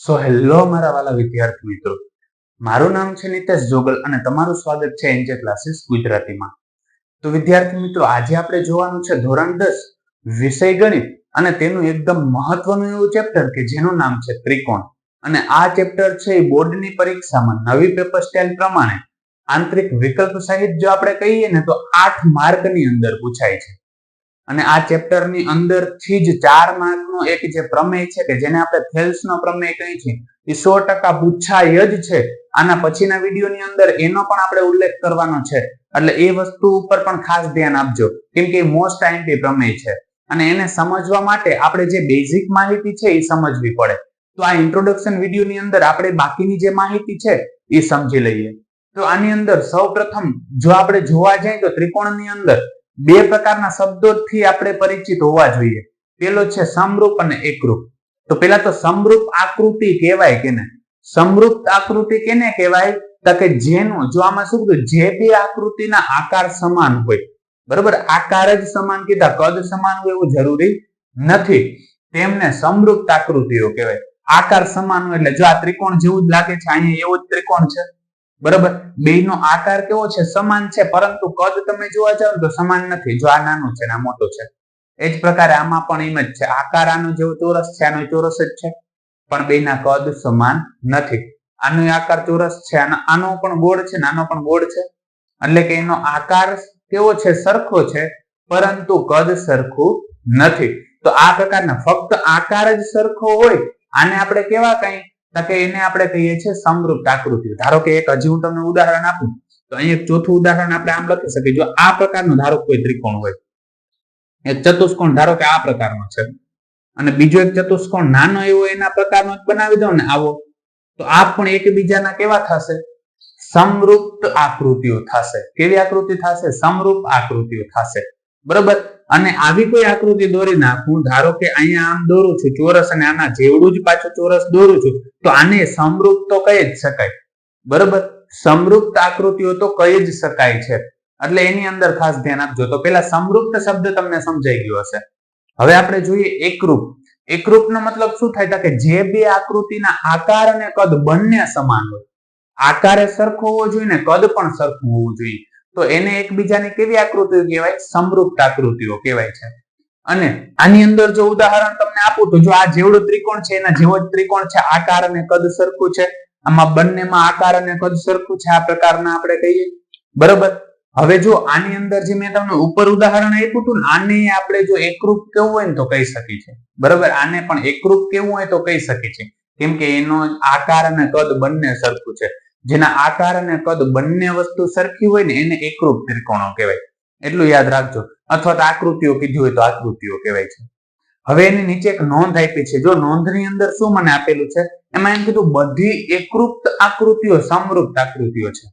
Hello મારા વાલા વિદ્યાર્થી મિત્રો, મારું નામ છે નિતેશ જોગલ અને તમારું સ્વાગત છે એનજે ક્લાસીસ ગુજરાતીમાં. તો વિદ્યાર્થી મિત્રો, આજે આપણે જોવાનું છે ધોરણ 10 વિષય ગણિત અને તેનું એકદમ મહત્વનું એવું ચેપ્ટર કે જેનું નામ છે ત્રિકોણ. અને આ ચેપ્ટર છે એ બોર્ડની પરીક્ષામાં નવી પેપર સ્ટાઇલ પ્રમાણે આંતરિક વિકલ્પ સહિત જો આપણે કહીએ ને તો 8 માર્કની અંદર પૂછાય છે. અને આ ચેપ્ટરની અંદરથી જ 4 માર્કનો એક જે પ્રમેય છે કે જેને આપણે થેલ્સનો પ્રમેય કહીએ છીએ એ 100% પૂછાય જ છે. આના પછીના વિડીયોની અંદર એનો પણ આપણે ઉલ્લેખ કરવાનો છે, એટલે એ વસ્તુ ઉપર પણ ખાસ ધ્યાન આપજો, કેમ કે મોસ્ટ આઈએમપી પ્રમેય છે અને એને સમજવા માટે આપણે જે બેઝિક માહિતી છે એ સમજવી પડે. તો આ ઇન્ટ્રોડક્શન વિડીયોની અંદર આપણે બાકીની જે માહિતી છે એ સમજી લઈએ. તો આની અંદર સૌપ્રથમ જો આપણે જોવા જઈએ તો ત્રિકોણની અંદર બે પ્રકારના શબ્દોથી આપણે પરિચિત હોવા જોઈએ. પેલો છે સમરૂપ અને એકરૂપ. તો પેલા તો સમરૂપ આકૃતિ કહેવાય કેને? સમરૂપ આકૃતિ કેને કહેવાય? તો કે જેનું જો આમાં શું કીધું, જે બે આકૃતિના આકાર સમાન હોય, બરોબર, આકાર જ સમાન કીધા, કદ સમાન હોય એવું જરૂરી નથી, તેમને સમરૂપ આકૃતિઓ કહેવાય. આકાર સમાન હોય એટલે જો આ ત્રિકોણ જેવું જ લાગે છે, અહીંયા એવો જ ત્રિકોણ છે, બરાબર, બેયનો આકાર કેવો છે? સમાન છે, પરંતુ કદ તમે જોવા જાવ તો સમાન નથી. જો આ નાનું છે ને આ મોટો છે, એ જ પ્રકારે આમાં પણ એમ જ છે. આકાર આનો જેવો ચોરસ છે, આનો ચોરસ જ છે, પણ બેયના કદ સમાન નથી. આનો આકાર ચોરસ છે, આનો પણ ગોળ છે, આનો પણ ગોળ છે, એટલે કે એનો આકાર કેવો છે? સરખો છે, પરંતુ કદ સરખું નથી. તો આ પ્રકારના ફક્ત આકાર જ સરખો હોય આને આપણે કેવા કઈ? તો કે એને આપણે કહીએ છીએ સમરૂપ આકૃતિ. ધારો કે એક હજી હું તમને ઉદાહરણ આપું તો અહીં એક ચોથું ઉદાહરણ આપણે આમ લખી શકીએ. જો આ પ્રકારનો ધારો કોઈ ત્રિકોણ હોય, એક ચતુષ્કોણ ધારો કે આ પ્રકારનો છે, અને બીજો એક ચતુષ્કોણ નાનો એવો એના પ્રકારનો બનાવી દો ને આવો, તો આ પણ એકબીજાના કેવા થશે? સમરૂપ આકૃતિઓ થશે. કેવી આકૃતિ થશે? સમરૂપ આકૃતિઓ થશે, બરોબર. અને આવી કોઈ આકૃતિ દોરી નાખું, ધારો કે અહીંયા આમ દોરું છું ચોરસ અને આના જેવડું જ પાછું ચોરસ દોરું છું, તો આને સમરૂપ તો કહી જ શકાય, બરોબર. સમરૂપ આકૃતિઓ તો કહી જ શકાય છે, એટલે એની અંદર ખાસ ધ્યાન આપજો. તો પેલા સમરૂપ શબ્દ તમને સમજાઈ ગયો હશે. હવે આપણે જોઈએ એકરૂપ. એકરૂપનો મતલબ શું થાય? તો કે જે બે આકૃતિના આકાર અને કદ બંને સમાન હોય, આકારે સરખો હોવો જોઈએ ને કદ પણ સરખું હોવું જોઈએ, તો એને એકબીજાની કેવી આકૃતિઓ કહેવાય? સમરૂપ આકૃતિઓ કહેવાય છે. અને આની અંદર જો ઉદાહરણ તમને આપું તો જો આ જેવડો ત્રિકોણ છે એના જેવો જ ત્રિકોણ છે, આકાર અને કદ સરખું છે, આમાં બંનેમાં આકાર અને કદ સરખું છે, આ પ્રકારના આપણે કહીએ, બરોબર. હવે જો આની અંદર જે મેં તમને ઉપર ઉદાહરણ આપ્યું હતું ને, આને આપણે જો એકરૂપ કેવું હોય ને તો કહી શકીએ છીએ, બરોબર. આને પણ એકરૂપ કેવું હોય તો કહી શકીએ છીએ, કેમ કે એનો આકાર અને કદ બંને સરખું છે. જેના આકાર અને કદ બંને વસ્તુ સરખી હોય ને એને એકરૂપ ત્રિકોણો કહેવાય, એટલું યાદ રાખજો. અથવા તો આકૃતિઓ કીધી હોય તો આકૃતિઓ કહેવાય છે. હવે એની નીચે એક નોંધ આપી છે. જો નોંધની અંદર શું મને આપેલું છે, એમાં એમ કીધું બધી એકરૂપ આકૃતિઓ સમરૂપ આકૃતિઓ છે.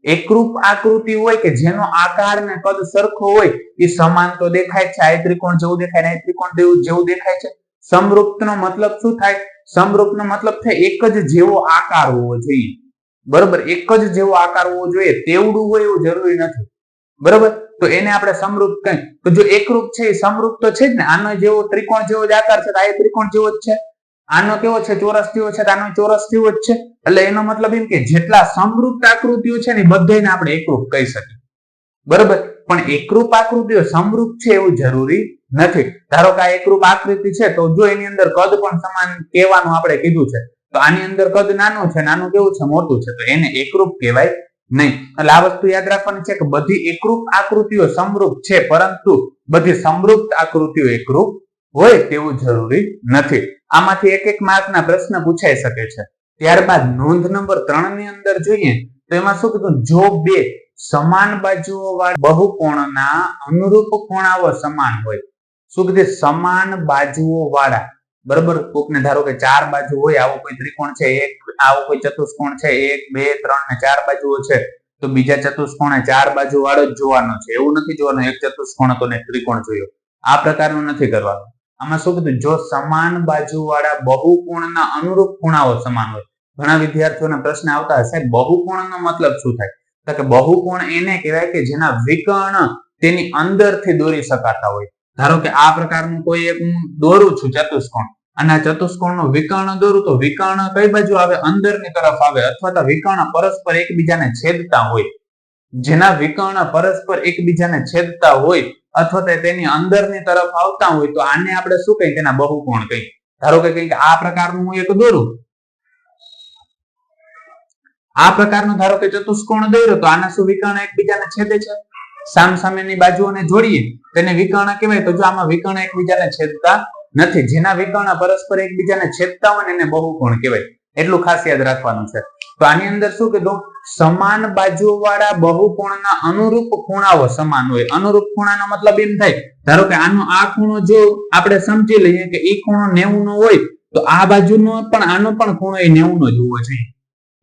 એકરૂપ આકૃતિ હોય કે જેનો આકાર ને કદ સરખો હોય એ સમાન તો દેખાય છે, આ ત્રિકોણ જેવું દેખાય ને આ ત્રિકોણ જેવું દેખાય છે. સમરૂપનો મતલબ શું થાય? સમરૂપનો મતલબ થાય એક જ જેવો આકાર હોવો જોઈએ, બરોબર. એક જ જેવો આકાર હોવો જોઈએ, તેવડું હોય એવું જરૂરી નથી, બરોબર. તો એને આપણે સમરૂપ કહીએ. તો જો એકરૂપ છે એ સમરૂપ તો છે જ ને, આનો જેવો ત્રિકોણ જેવો જ આકાર છે, આ ત્રિકોણ જેવો જ છે, આનો કેવો છે? ચોરસ જેવો છે, આનો ચોરસ જેવો જ છે. એટલે એનો મતલબ એમ કે જેટલા સમરૂપ આકૃતિઓ છે ને બધાને આપણે એકરૂપ કહી શકીએ, બરોબર. પણ એકરૂપ આકૃતિઓ સમરૂપ છે એવું જરૂરી નથી. ધારો કે આ એકરૂપ આકૃતિ છે તો જો એની અંદર કદ પણ સમાન કહેવાનું આપણે કીધું છે, તો આની અંદર કદ નાનું છે, નાનું કેવું છે? મોટું છે, તો એને એકરૂપ કહેવાય નહીં. એટલે આ વસ્તુ યાદ રાખવાની છે કે બધી એકરૂપ આકૃતિઓ સમરૂપ છે, પરંતુ બધી સમરૂપ આકૃતિઓ એકરૂપ હોય તેવું જરૂરી નથી. આમાંથી એક માર્કના પ્રશ્ન પૂછાઈ શકે છે. ત્યારબાદ નોંધ નંબર 3 ની અંદર જોઈએ તો એમાં શું કીધું? જો બે સમાન બાજુઓ વાળા બહુકોણના અનુરૂપ ખૂણાઓ સમાન હોય. શું કીધું? સમાન બાજુઓ વાળા, બરોબર. કોકને ધારો કે 4 બાજુ હોય, આવો કોઈ ત્રિકોણ છે, એક આવો કોઈ ચતુષ્કોણ છે, 1 2 3 ને 4 બાજુઓ છે, તો બીજા ચતુષ્કોણે 4 બાજુ વાળો જ જોવાનો છે, એવું નથી જોવાનું એક ચતુષ્કોણ હતો ને ત્રિકોણ જોયો, આ પ્રકારનું નથી કરવાનું. આમાં શું કીધું? જો સમાન બાજુ વાળા બહુકોણના અનુરૂપ ખૂણાઓ સમાન હોય. ઘણા વિદ્યાર્થીઓના પ્રશ્ન આવતા હશે, બહુકોણનો મતલબ શું થાય? તો કે બહુકોણ એને કહેવાય કે જેના વિકર્ણ તેની અંદરથી દોરી શકાતા હોય. ધારો કે આ પ્રકારનું કોઈ એક હું દોરું છું ચતુષ્કોણ, અને આ ચતુષ્કોણનું વિકર્ણ દોરું તો વિકર્ણ કઈ બાજુ આવે? અંદરની તરફ આવે, અથવા તો વિકર્ણ પરસ્પર એકબીજાને છેદતા હોય. જેના વિકર્ણ પરસ્પર એકબીજાને છેદતા હોય અથવા તો તેની અંદરની તરફ આવતા હોય તો આને આપણે શું કહીએ? તેના બહુકોણ કહીએ. ધારો કે કંઈક આ પ્રકારનું હું એક દોરું, આ પ્રકારનો ધારો કે ચતુષ્કોણ દોર્યો તો આના શું વિકર્ણ એકબીજાને છેદે છે? સામસામેની બાજુઓને જોડીએ તેને વિકર્ણ કહેવાય. તો જો આમાં વિકર્ણ એકબીજાને છેદતા નથી, જેના વિકર્ણ પરસ્પર એકબીજાને છેદતા હોય એને બહુકોણ કહેવાય. એટલું ખાસ યાદ રાખવાનું છે. તો આની અંદર શું કીધું? સમાન બાજુવાળા બહુકોણના અનુરૂપ ખૂણાઓ સમાન હોય. અનુરૂપ ખૂણાનો મતલબ એમ થાય, ધારો કે આનો આ ખૂણો જો આપણે સમજી લઈએ કે એ ખૂણો 90 નો હોય તો આ બાજુનો પણ આનો પણ ખૂણો એ 90 નો જ હોવો જોઈએ.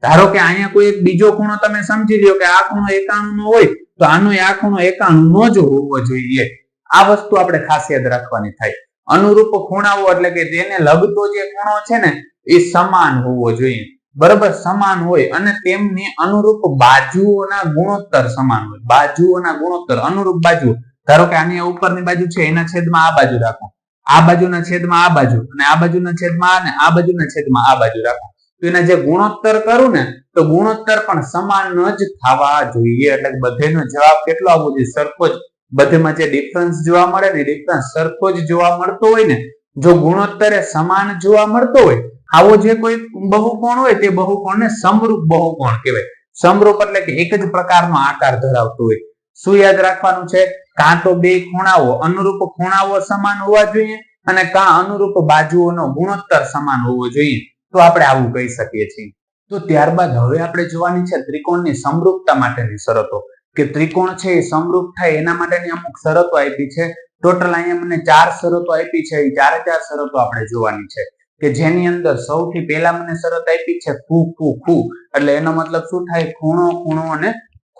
ધારો કે અહીંયા કોઈ એક બીજો ખૂણો તમે સમજી લ્યો કે આ ખૂણો 91 નો હોય તો આનો આ ખૂણો 91 નો જ હોવો જોઈએ. આ વસ્તુ આપણે ખાસ યાદ રાખવાની થાય. અનુરૂપ ખૂણાઓ એટલે કે તેને લગતો જે ખૂણો છે ને એ સમાન હોવો જોઈએ. બરાબર, સમાન હોય અને તેમની અનુરૂપ બાજુઓના ગુણોત્તર સમાન હોય. બાજુઓના ગુણોત્તર અનુરૂપ બાજુ, ધારો કે આની ઉપરની બાજુ છે એના છેદમાં આ બાજુ રાખો, આ બાજુના છેદમાં આ બાજુ, અને આ બાજુના છેદમાં આ, ને આ બાજુના છેદમાં આ બાજુ રાખો. તો એના જે ગુણોત્તર કરું ને તો ગુણોત્તર પણ સમાન જ થવા જોઈએ. એટલે બધેનો જવાબ કેટલો આવવો જોઈએ? સરખો જ. બધેમાં જે ડિફરન્સ જોવા મળે ને ડિફરન્સ સરખો જ જોવા મળતો હોય ને, જો ગુણોત્તર સમાન જોવા મળતો હોય, આવો જે કોઈ બહુકોણ હોય તે બહુકોણને સમરૂપ બહુકોણ કહેવાય. સમરૂપ એટલે કે એક જ પ્રકારનો આકાર ધરાવતો હોય. શું યાદ રાખવાનું છે? કાં તો બે ખૂણાઓ અનુરૂપ ખૂણાઓ સમાન હોવા જોઈએ અને કાં અનુરૂપ બાજુઓનો ગુણોત્તર સમાન હોવો જોઈએ. તો આપણે આવું કહી શકીએ છીએ. તો ત્યારબાદ હવે આપણે જોવાની છે ત્રિકોણની સમરૂપતા માટેની શરતો, કે ત્રિકોણ છે એ સમરૂપ થાય એના માટેની અમુક શરતો આપી છે. ટોટલ અહીંયા મને 4 શરતો આપી છે. એ 4 શરતો આપણે જોવાની છે, કે જેની અંદર સૌથી પહેલા મને શરત આપી છે ખૂ ખૂ ખૂ, એટલે એનો મતલબ શું થાય? ખૂણો ખૂણો અને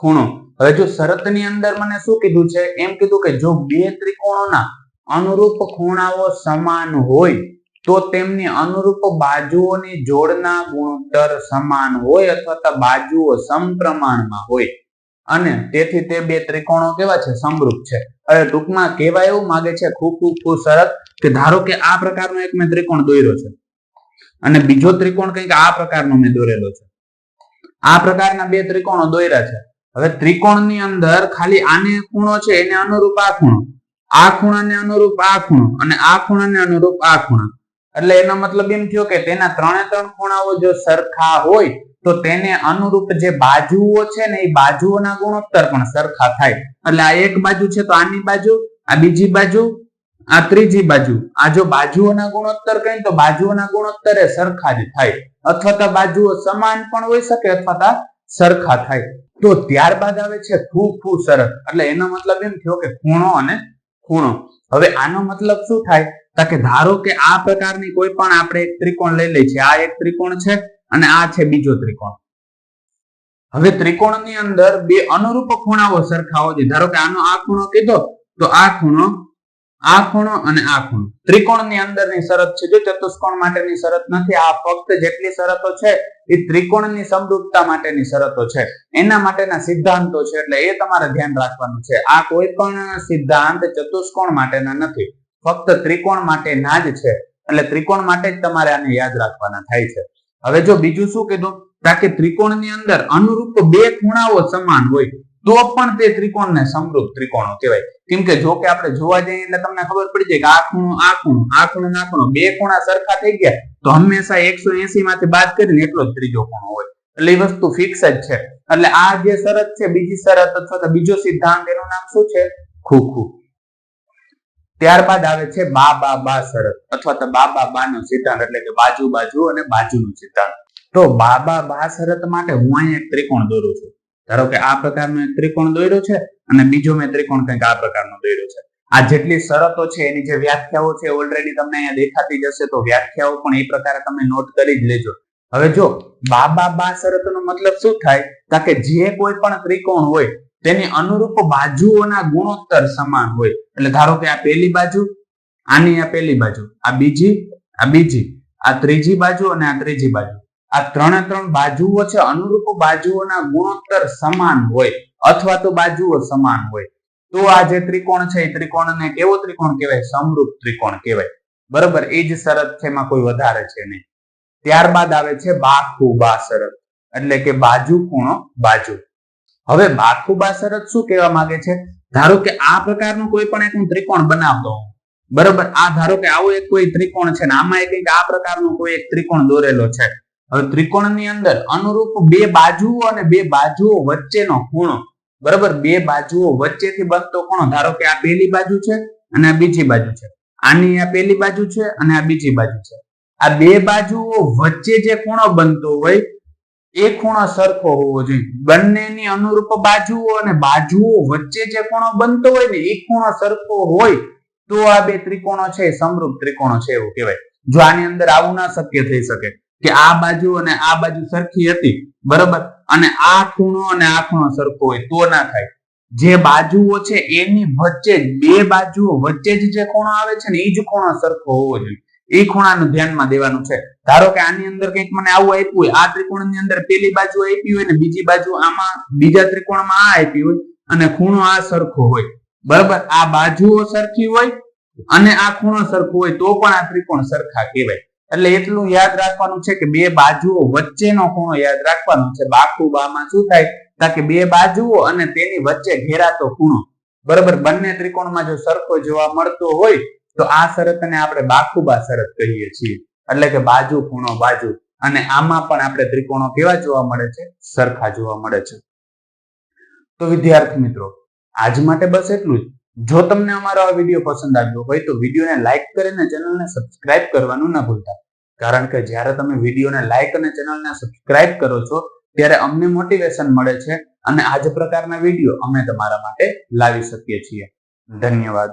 ખૂણો. હવે જો શરતની અંદર મને શું કીધું છે? એમ કીધું કે જો બે ત્રિકોણોના અનુરૂપ ખૂણાઓ સમાન હોય તો તેમની અનુરૂપ બાજુઓની જોડના ગુણોત્તર સમાન હોય અથવા તો બાજુઓ સમપ્રમાણમાં હોય અને તેથી તે બે ત્રિકોણો કેવા છે? સમરૂપ છે. હવે ટૂંકમાં કહેવાય એવું માંગે છે ખૂ ખૂ ખૂ શરત, કે ધારો કે આ પ્રકારનો એક મેં ત્રિકોણ દોર્યો છે અને બીજો ત્રિકોણ કંઈક આ પ્રકારનો મેં દોરેલો છે. આ પ્રકારના બે ત્રિકોણો દોર્યા છે. હવે ત્રિકોણની અંદર ખાલી આને ખૂણો છે એને અનુરૂપ આ ખૂણો, આ ખૂણાને અનુરૂપ આ ખૂણો અને આ ખૂણાને અનુરૂપ આ ખૂણો. એટલે એનો મતલબ એમ થયો કે તેના 3 ખૂણાઓ જો સરખા હોય તો તેને અનુરૂપ જે બાજુઓ છે ને એ બાજુઓના ગુણોત્તર પણ સરખા થાય. એટલે આ એક બાજુ છે તો આની બાજુ, આ બીજી બાજુ, આ ત્રીજી બાજુ, આ જો બાજુઓના ગુણોત્તર કહીએ તો બાજુઓના ગુણોત્તર એ સરખા જ થાય, અથવા તો બાજુઓ સમાન પણ હોઈ શકે અથવા તો સરખા થાય. તો ત્યારબાદ આવે છે ખૂ ખૂ શરત, એટલે એનો મતલબ એમ થયો કે ખૂણો અને ખૂણો. હવે આનો મતલબ શું થાય? કે ધારો કે આ પ્રકારની કોઈ પણ આપણે એક ત્રિકોણ લઈ લઈએ છીએ. આ એક ત્રિકોણ છે અને આ છે બીજો ત્રિકોણ. હવે ત્રિકોણની અંદર બે અનુરૂપ ખૂણાઓ સરખા હોય. ધારો કે આનો આ ખૂણો કીધો તો આ ખૂણો અને આ ખૂણો. ત્રિકોણની અંદરની શરત છે, જો ચતુષ્કોણ માટેની શરત નથી. આ ફક્ત જેટલી શરતો છે એ ત્રિકોણની સમરૂપતા માટેની શરતો છે, એના માટેના સિદ્ધાંતો છે. એટલે એ તમારે ધ્યાન રાખવાનું છે. આ કોઈ પણ સિદ્ધાંત ચતુષ્કોણ માટેના નથી, ફક્ત ત્રિકોણ માટેના જ છે. એટલે ત્રિકોણ માટે જ તમારે આને યાદ રાખવાના થાય છે. હવે જો બીજું શું કીધું? કે ત્રિકોણની અંદર અનુરૂપ બે ખૂણાઓ સમાન હોય તો પણ તે ત્રિકોણને સમરૂપ ત્રિકોણો કહેવાય. કેમ કે જો કે આપણે જોવા જઈએ એટલે તમને ખબર પડી જાય કે આ ખૂણો આ ખૂણો, આ ખૂણો આ ખૂણો, બે ખૂણા સરખા થઈ ગયા તો હંમેશા 180 માંથી બાદ કરીને એટલો જ ત્રીજો ખૂણો હોય. એટલે એ વસ્તુ ફિક્સ જ છે. એટલે આ જે શરત છે, બીજી શરત અથવા તો બીજો સિદ્ધાંત, એનું નામ શું છે? ખૂ ખૂ. ત્યારબાદ આવે છે બા બા બા શરત અથવા તો બા બા બા નો સિદ્ધાંત, એટલે કે બાજુ બાજુ અને બાજુનો સિદ્ધાંત. તો બા બા બા શરત માટે હું અહીંયા એક ત્રિકોણ દોરું છું. ધારો કે આ પ્રકારનો એક ત્રિકોણ દોર્યો છે અને બીજો મેં ત્રિકોણ કંઈક આ પ્રકારનો દોર્યો છે. આ જેટલી શરતો છે એની જે વ્યાખ્યાઓ છે ઓલરેડી તમને અહીંયા દેખાતી જશે, તો વ્યાખ્યાઓ પણ એ પ્રકારે તમે નોટ કરી જ લેજો. હવે જો બા બા બા શરતનો મતલબ શું થાય? કે જે કોઈ પણ ત્રિકોણ હોય તેની અનુરૂપ બાજુઓના ગુણોત્તર સમાન હોય. એટલે ધારો કે આ પહેલી બાજુ, આની આ પહેલી બાજુ, આ બીજી, આ ત્રીજી બાજુ અને આ ત્રીજી બાજુ, આ 3 બાજુઓ છે, અનુરૂપ બાજુઓના ગુણોત્તર સમાન હોય અથવા તો બાજુઓ સમાન હોય તો આ જે ત્રિકોણ છે એ ત્રિકોણને કેવો ત્રિકોણ કહેવાય? સમરૂપ ત્રિકોણ કહેવાય. બરોબર, એ જ શરત છે, એમાં કોઈ વધારે છે નહીં. ત્યારબાદ આવે છે બાખુબા શરત, એટલે કે બાજુ ખૂણો બાજુ. હવે બાખુબા શરત શું કહેવા માંગે છે? ધારો કે આ પ્રકારનું કોઈ પણ એક ત્રિકોણ બનાવતો હોઉં, બરોબર, આ ધારો કે આવો એક કોઈ ત્રિકોણ છે ને આમાં એક આ પ્રકારનો કોઈ એક ત્રિકોણ દોરેલો છે. હવે ત્રિકોણની અંદર અનુરૂપ બે બાજુઓ અને બે બાજુઓ વચ્ચેનો ખૂણો, બરોબર, બે બાજુઓ વચ્ચેથી બનતો ખૂણો, ધારો કે આ પહેલી બાજુ છે અને આ બીજી બાજુ છે, આની આ પહેલી બાજુ છે અને આ બીજી બાજુ છે. આ બે બાજુઓ વચ્ચે જે ખૂણો બનતો હોય એ ખૂણો સરખો હોવો જોઈએ. બંનેની અનુરૂપ બાજુઓ અને બાજુઓ વચ્ચે જે ખૂણો બનતો હોય ને એ ખૂણો સરખો હોય તો આ બે ત્રિકોણો છે એ સમરૂપ ત્રિકોણો છે એવું કહેવાય. જો આની અંદર આવું ના શક્ય થઈ શકે કે આ બાજુ અને આ બાજુ સરખી હતી, બરોબર, અને આ ખૂણો અને આ ખૂણો સરખો હોય તો ના થાય. જે બાજુઓ છે એની વચ્ચે જ બે બાજુઓ વચ્ચે જ જે ખૂણો આવે છે ને એ જ ખૂણો સરખો હોવો જોઈએ. એ ખૂણાનું ધ્યાનમાં દેવાનું છે. ધારો કે આની અંદર કંઈક મને આવું આપ્યું હોય, આ ત્રિકોણની અંદર પેલી બાજુ આપી હોય ને બીજી બાજુ આમાં બીજા ત્રિકોણમાં આ આપી હોય અને ખૂણો આ સરખો હોય, બરાબર, આ બાજુઓ સરખી હોય અને આ ખૂણો સરખો હોય તો પણ આ ત્રિકોણ સરખા કહેવાય. એટલે એટલું યાદ રાખવાનું છે કે બે બાજુઓ વચ્ચેનો ખૂણો યાદ રાખવાનો છે. બાખુબામાં શું થાય કે બે બાજુઓ અને તેની વચ્ચે ઘેરાતો ખૂણો, બરાબર, બંને ત્રિકોણમાં જો સરખો જોવા મળતો હોય તો આ શરતને આપણે બાખુબા શરત કહીએ છીએ. એટલે કે બાજુ ખૂણો બાજુ. અને આમાં પણ આપણે ત્રિકોણો કેવા જોવા મળે છે? સરખા જોવા મળે છે. તો વિદ્યાર્થી મિત્રો, આજ માટે બસ એટલું જ. જો તમને અમારો આ વિડીયો પસંદ આવ્યો હોય તો વિડીયોને લાઈક કરીને ચેનલને સબસ્ક્રાઇબ કરવાનું ના ભૂલતા. કારણ કે જ્યારે તમે વિડીયોને લાઈક અને ચેનલને સબસ્ક્રાઇબ કરો છો ત્યારે અમને મોટિવેશન મળે છે અને આ જ પ્રકારના વિડીયો અમે તમારા માટે લાવી શકીએ છીએ. ધન્યવાદ.